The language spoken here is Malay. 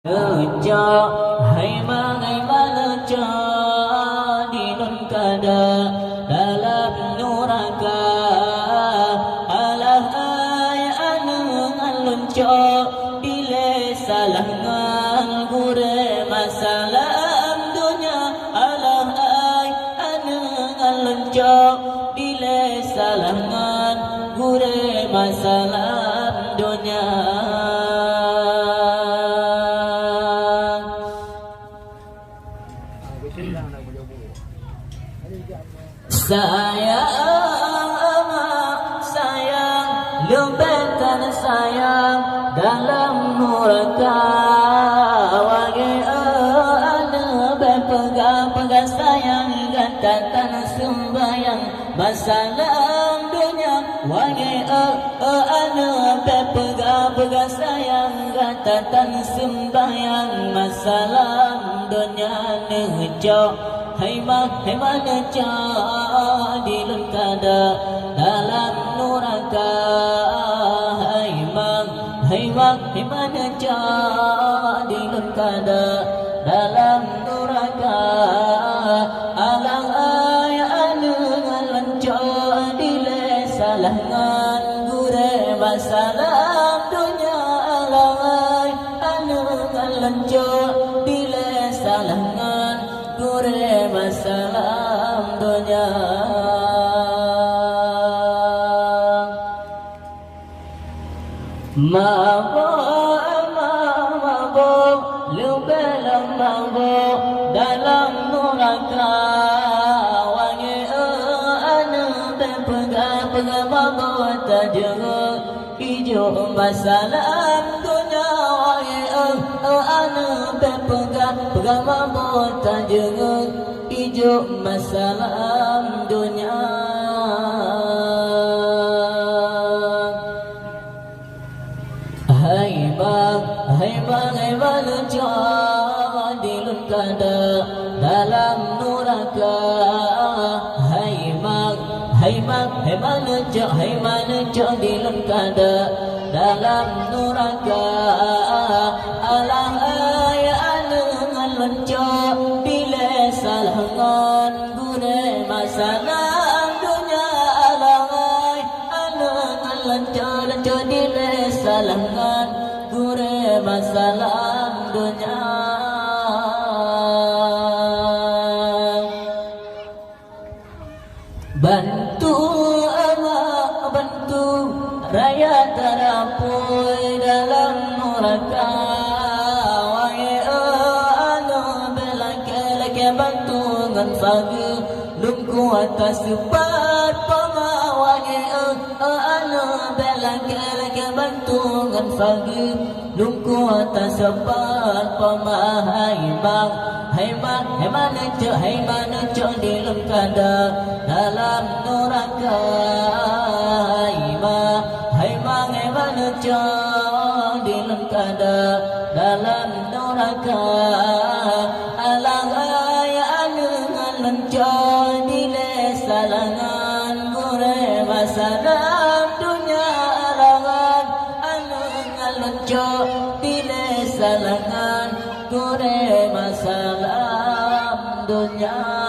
Cho hay mangai mana cho di non kada dalam nuraka alahai anang alun cho bile salangan gure masalam dunia alahai anang alun cho bile salangan gure masalam dunia. Sayang, lupakan sayang dalam nuraka. Wage ada berpegang-pegang sayang gantatan sembayang masalah dunia. Wage ada berpegang-pegang sayang gantatan sembayang masalah dunia. Nejok Hai mana cha di lun kada dalam nuraka. Hai mana cha di lun kada dalam nuraka. Alang ay anungan cha di le salangan gure masalah dunia. Alang ay anungan cha di le salangan gure masalam dunia. Mabo lubelam mabo dalam nuraka. Wangi anu pegang mabo tajaga hijau masalam dunia. Wangi anu pegang mabo tajaga hijau masalam dunia. Hai bang cho di lun kada dalam nuraka. Hai mana cho di lun kada dalam nuraka. Alang ay anungan lun cho bile salangan gure masalah dunia. Alang ay anungan lun cho bile salangan gure masalah dunia. Bantu rakyat terapui dalam nuraka. Wahai anu belake bantu ngan pagi lungku atas sepat pama. Wahai anu belake bantu ngan pagi lungku atas sepat pama. Hai mana cho di lun kada dalam nuraka. Hai mana cho di lun kada dalam nuraka. Alang ay anungan lun cho di le salangan gure masalah dunia. Alangan anungan lun cho di le salangan gure masalah dunia.